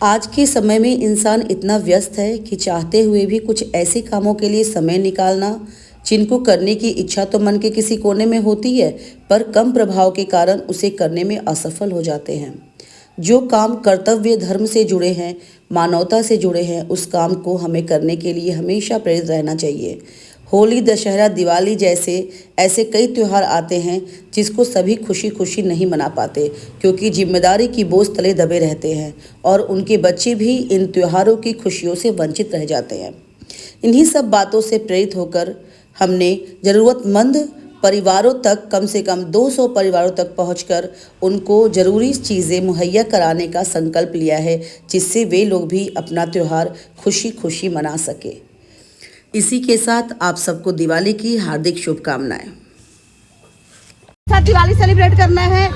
आज के समय में इंसान इतना व्यस्त है कि चाहते हुए भी कुछ ऐसे कामों के लिए समय निकालना जिनको करने की इच्छा तो मन के किसी कोने में होती है, पर कम प्रभाव के कारण उसे करने में असफल हो जाते हैं। जो काम कर्तव्य धर्म से जुड़े हैं, मानवता से जुड़े हैं, उस काम को हमें करने के लिए हमेशा प्रेरित रहना चाहिए। होली, दशहरा, दिवाली जैसे ऐसे कई त्यौहार आते हैं जिसको सभी खुशी खुशी नहीं मना पाते, क्योंकि जिम्मेदारी की बोझ तले दबे रहते हैं और उनके बच्चे भी इन त्योहारों की खुशियों से वंचित रह जाते हैं। इन्हीं सब बातों से प्रेरित होकर हमने ज़रूरतमंद परिवारों तक, कम से कम 200 परिवारों तक पहुंचकर उनको ज़रूरी चीज़ें मुहैया कराने का संकल्प लिया है, जिससे वे लोग भी अपना त्यौहार खुशी खुशी मना सके। इसी के साथ आप सबको दिवाली की हार्दिक शुभकामनाएं। साथ दिवाली सेलिब्रेट करना है,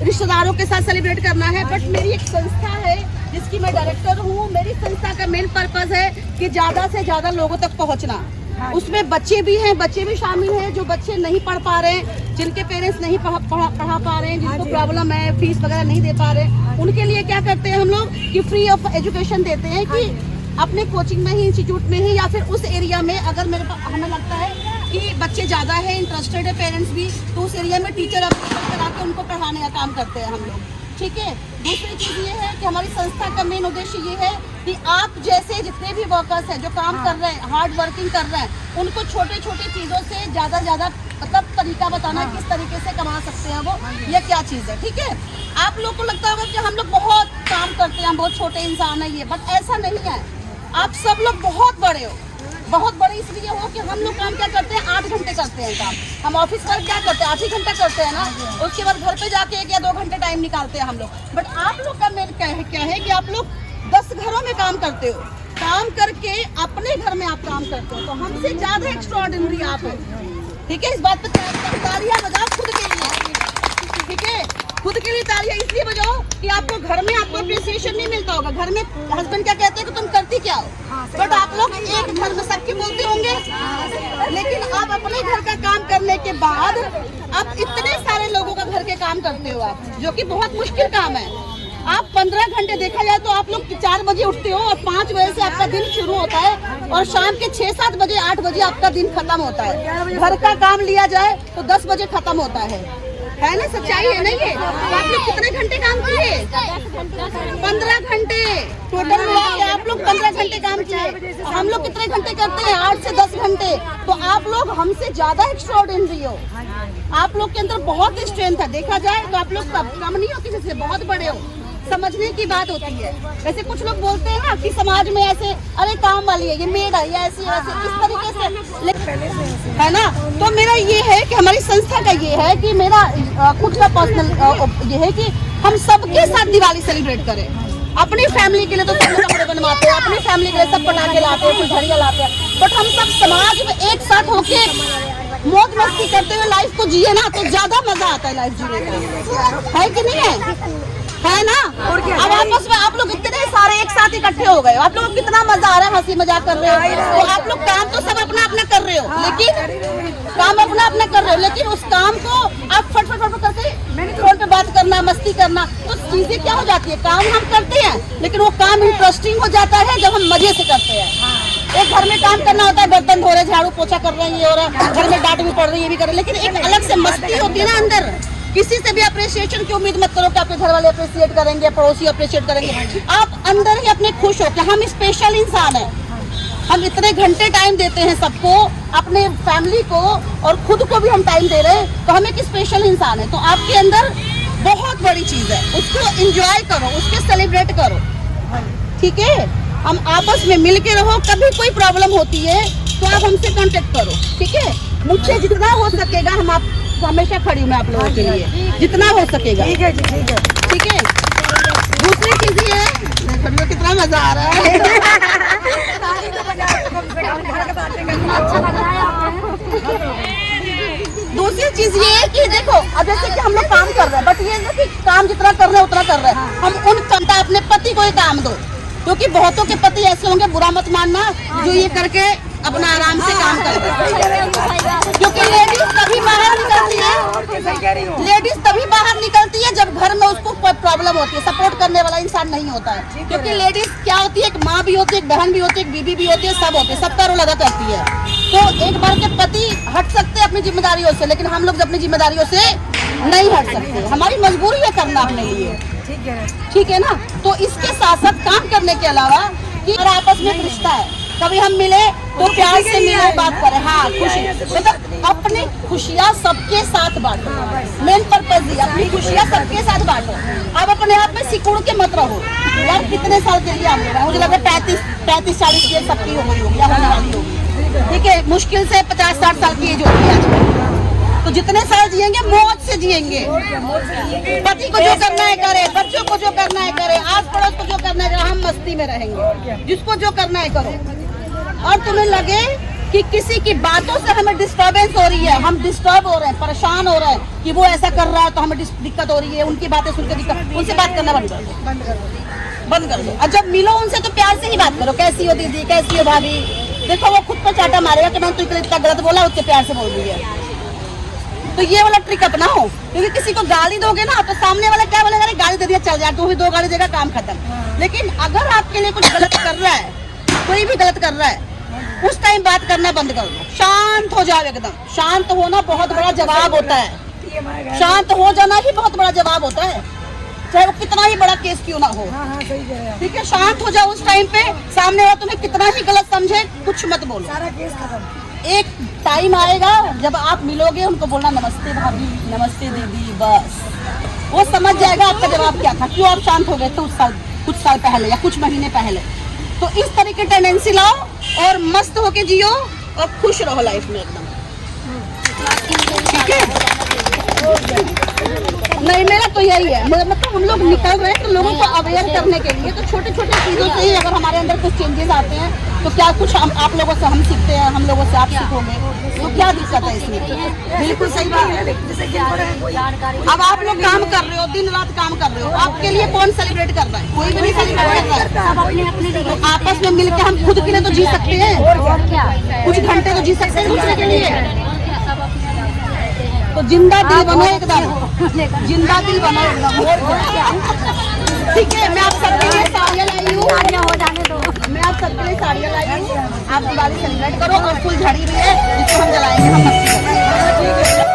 रिश्तेदारों के साथ सेलिब्रेट करना है, बट मेरी एक संस्था है जिसकी मैं डायरेक्टर हूँ। मेरी संस्था का मेन पर्पस है कि ज़्यादा से ज़्यादा लोगों तक पहुँचना। उसमें बच्चे भी हैं, बच्चे भी शामिल हैं जो बच्चे नहीं पढ़ पा रहे हैं, जिनके पेरेंट्स नहीं पढ़ा पा रहे हैं, जिनको प्रॉब्लम है, फीस वगैरह नहीं दे पा रहे, उनके लिए क्या करते हैं हम लोग कि फ्री ऑफ एजुकेशन देते हैं कि अपने कोचिंग में ही, इंस्टीट्यूट में ही, या फिर उस एरिया में अगर हमें लगता है कि बच्चे ज़्यादा है, इंटरेस्टेड है पेरेंट्स भी, तो उस एरिया में टीचर अपडेट करा के उनको पढ़ाने का काम करते हैं हम लोग। ठीक है। दूसरी चीज़ ये है कि हमारी संस्था का मेन उद्देश्य ये है कि आप जैसे जितने भी वर्कर्स हैं जो काम कर रहे हैं, हार्ड वर्किंग कर रहे हैं, उनको छोटे छोटे चीज़ों से ज़्यादा मतलब तरीका बताना, किस तरीके से कमा सकते हैं वो, ये क्या चीज़ है। ठीक है। आप लोग को लगता होगा कि हम लोग बहुत काम करते हैं, हम बहुत छोटे इंसान है ये, बट ऐसा नहीं है। आप सब लोग बहुत बड़े हो, बहुत बड़े इसलिए हो कि हम लोग काम क्या करते हैं, 8 घंटे करते हैं काम। हम ऑफिस वर्क क्या करते हैं, 8 ही घंटा करते हैं ना, उसके बाद घर पे जाके 1 या 2 घंटे टाइम निकालते हैं हम लोग। बट आप लोग का मेन क्या है कि आप लोग 10 घरों में काम करते हो, काम करके अपने घर में आप काम करते हो, तो हमसे ज़्यादा एक्स्ट्राऑर्डिनरी आप हो। ठीक है। इस बात पर तालियां बजाओ खुद के लिए। ठीक है। खुद के लिए तालियां इसलिए बजाओ कि आपको घर में आपको अप्रिसिएशन नहीं मिलता होगा। घर में हस्बैंड क्या कहते हैं कि तुम करती क्या हो, बट आप लोग एक घर में सबके बोलते होंगे, लेकिन आप अपने घर का काम करने के बाद आप इतने सारे लोगों का घर के काम करते हो आप, जो कि बहुत मुश्किल काम है। आप 15 घंटे देखा जाए तो आप लोग 4 बजे उठते हो और 5 बजे से आपका दिन शुरू होता है और शाम के 6-7 बजे 8 बजे आपका दिन खत्म होता है। घर का काम लिया जाए तो 10 बजे खत्म होता है ना। सच्चाई है ना ये। तो आप लोग कितने घंटे काम किए? 15 घंटे टोटल मिला के आप लोग 15 घंटे काम किए। हम लोग कितने घंटे करते हैं? 8 से 10 घंटे। तो आप लोग हमसे ज्यादा एक्स्ट्राऑर्डिनरी हो। आप लोग के अंदर बहुत स्ट्रेंथ है। देखा जाए तो आप लोग कम नहीं हो किसी से, बहुत बड़े हो। समझने की बात होती है। वैसे कुछ लोग बोलते हैं ना कि समाज में ऐसे, अरे काम वाली है, ये मेड है, या ऐसे इस तरीके से, है ना। तो मेरा ये है कि हमारी संस्था का ये है कि मेरा खुद का पर्सनल ये है कि हम सबके साथ दिवाली सेलिब्रेट करें। अपनी फैमिली के लिए तो सब कपड़े बनवाते हैं, अपनी फैमिली के लिए सब पटाखे लाते हैं, फुलझड़ियाँ लाते हैं, बट हम सब समाज में एक साथ होके मौज मस्ती करते हुए लाइफ को जिए ना, तो ज्यादा मजा आता है लाइफ जीने का, है कि नहीं है ना। अब आपस में आप लोग इतने सारे एक साथ इकट्ठे हो गए, आप लोगों को कितना मजा आ रहा है, हंसी मजाक कर रहे हो। तो आप लोग काम तो सब अपना अपना कर रहे हो, लेकिन काम अपना अपना कर रहे हो, लेकिन उस काम को आप फट करके फोन पे बात करना, मस्ती करना, तो चीजें क्या हो जाती है, काम हम करते हैं लेकिन वो काम इंटरेस्टिंग हो जाता है जब हम मजे से करते हैं। एक घर में काम करना होता है, बर्तन धो रहे, झाड़ू पोछा कर रहे हैं, ये हो रहा है, घर में डांट भी पड़ रही है, ये भी कर रहे हैं, लेकिन एक अलग से मस्ती होती है ना अंदर। किसी से भी अप्रिसिएशन की उम्मीद मत करो कि आपके घर वाले अप्रिसिएट करेंगे, पड़ोसी अप्रिसिएट करेंगे। आप अंदर ही अपने खुश हो कि हम स्पेशल इंसान हैं, हम इतने घंटे टाइम देते हैं सबको, अपने फैमिली को और खुद को भी हम टाइम दे रहे हैं, तो हम एक स्पेशल इंसान है। तो आपके अंदर बहुत बड़ी चीज़ है, उसको एंजॉय करो, उसके सेलिब्रेट करो। ठीक है। हम आपस में मिल के रहो। कभी कोई प्रॉब्लम होती है तो आप हमसे कांटेक्ट करो। ठीक है। मुझसे जितना हो सकेगा हम आप हमेशा खड़ी हूँ मैं आप लोगों के लिए, जितना हो सकेगा। ठीक है जी, ठीक है, ठीक है। दूसरी चीज ये है, कितना मजा आ रहा है। दूसरी चीज ये है कि देखो, अब जैसे कि हम लोग काम कर रहे हैं, बट ये है कि काम जितना कर रहे हैं उतना कर रहे हैं। हम उन क्षमता अपने पति को ही काम दो, क्योंकि बहुतों के पति ऐसे होंगे, बुरा मत मानना, जो ये करके अपना आराम से काम करते हैं। क्योंकि लेडीज तभी बाहर निकलती है, लेडीज तभी बाहर निकलती है जब घर में उसको कोई प्रॉब्लम होती है, सपोर्ट करने वाला इंसान नहीं होता है। क्योंकि लेडीज क्या होती है, एक माँ भी होती है, एक बहन भी होती है, एक बीबी भी होती है, सब होते हैं, सबका रोल अदा करती है। तो एक बार के पति हट सकते हैं अपनी जिम्मेदारियों से, लेकिन हम लोग अपनी जिम्मेदारियों से नहीं हट सकते, हमारी मजबूरी है करना अपने लिए, ठीक है ना। तो इसके साथ साथ काम करने के अलावा कि आपस में एक रिश्ता है, कभी हम मिले तो प्यार से मिले, बात करें, हाँ खुशी, मतलब अपनी खुशियाँ सबके साथ बांटो, मेन पर्पज ही अपनी खुशियाँ सबके साथ बांटो। अब अपने आप में सिकुड़ के मत रहो यार, कितने साल के लिए हम, मुझे लगा 35-40 ईयर सबकी हो गई होगी या होने वाली होगी, ठीक है, मुश्किल से 50-60 साल की एज होती है आजकल। तो जितने साल जिएंगे मौज से जिएंगे, पति को जो करना है करे, बच्चों को जो करना है करे, आस पड़ोस को जो करना है, हम मस्ती में रहेंगे, जिसको जो करना है करो। और तुम्हें लगे कि किसी की बातों से हमें डिस्टर्बेंस हो रही है, हम डिस्टर्ब हो रहे हैं, परेशान हो रहे हैं कि वो ऐसा कर रहा है तो हमें दिक्कत हो रही है, उनकी बातें सुनकर दिक्कत, उनसे बात करना बंद कर दो। और जब मिलो उनसे तो प्यार से ही बात करो, कैसी हो दीदी, कैसी हो भाभी। देखो वो खुद पर चाटा मारेगा कि मैंने तुझे इतना गलत बोला, उससे प्यार से बोल रही है। तो ये वाला ट्रिक अपनाओ, क्योंकि किसी को गाली दोगे ना तो सामने वाला क्या बोलेगा, अरे गाली दे दिया चल जा, तू भी 2 गाली देगा, काम खत्म। लेकिन अगर आपके लिए कुछ गलत कर रहा है, कोई भी गलत कर रहा है, उस टाइम बात करना बंद कर दो, शांत हो जाओ एकदम। शांत होना बहुत बड़ा जवाब होता है, शांत हो जाना ही बहुत बड़ा जवाब होता है, चाहे वो कितना ही बड़ा केस क्यों ना हो, ठीक है। शांत हो जाओ उस टाइम पे, सामने वाला तुम्हें कितना ही गलत समझे कुछ मत बोलो, सारा केस खत्म। एक टाइम आएगा जब आप मिलोगे, उनको बोलना नमस्ते भाभी, नमस्ते दीदी, बस वो समझ जाएगा आपका जवाब क्या था, क्यों आप शांत हो गए थे कुछ साल पहले या कुछ महीने पहले। तो इस तरह की टेंडेंसी लाओ और मस्त होके जियो और खुश रहो लाइफ में एकदम, ठीक है। नहीं मेरा तो यही है, मतलब हम लोग निकल रहे हैं तो लोगों को अवेयर करने के लिए, तो छोटे छोटे चीज़ों से ही अगर हमारे अंदर कुछ चेंजेस आते हैं तो क्या कुछ हम आप लोगों से हम सीखते हैं, हम लोगों से आप सीखोगे, तो क्या दिक्कत है इसमें। बिल्कुल सही बात है। अब आप लोग काम कर रहे हो, दिन रात काम कर रहे हो, आपके लिए कौन सेलिब्रेट कर रहा है, कोई भी नहीं सेलिब्रेट कर रहा है। तो आपस में मिलकर हम खुद के लिए तो जी सकते हैं, कुछ घंटे तो जी सकते हैं दूसरे के लिए। तो जिंदा दिल बनो एकदम, जिंदा दिल बनो एकदम, ठीक है। मैं आप सबके लिए साड़ियाँ लाई हूँ, मैं आप सबके लिए साड़ियाँ लाई हूँ, आप दिवाली सेलिब्रेट करो। और फुल झड़ी भी है जिसको हम जलाएंगे, हम मस्ती करेंगे।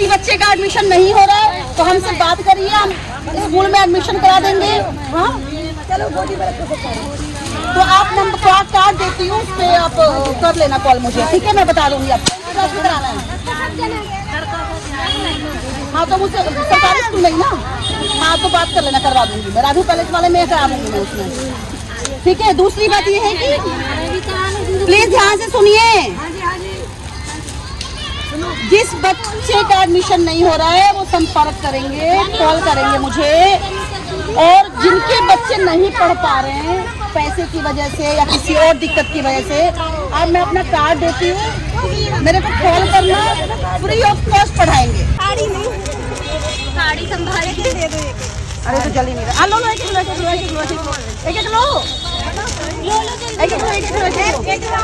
बच्चे का एडमिशन नहीं हो रहा है तो हमसे बात करिए, हम स्कूल में एडमिशन करा देंगे। हाँ तो आप नंबर कार्ड देती हूँ, उस पर आप कर लेना कॉल मुझे, ठीक है? मैं बता दूंगी आपको कराना है। हाँ तो मुझसे सरकारी स्कूल नहीं ना, हाँ तो बात कर लेना, करवा दूंगी मैं। राजू पैलेस वाले में करा दूंगी मैं उसमें, ठीक है? दूसरी बात ये है कि प्लीज ध्यान से सुनिए, जिस बच्चे का एडमिशन नहीं हो रहा है वो संपर्क करेंगे, कॉल करेंगे मुझे। और जिनके बच्चे नहीं पढ़ पा रहे हैं पैसे की वजह से या किसी और दिक्कत की वजह से, अब मैं अपना कार्ड देती हूँ, मेरे को कॉल करना, फ्री ऑफ कॉस्ट पढ़ाएंगे। साड़ी संभाल के दे दो। अरे तो जल्दी नहीं रहा, लो लो, एक किलो, एक किलो, एक किलो, एक किलो, एक किलो, एक किलो, एक किलो, एक किलो।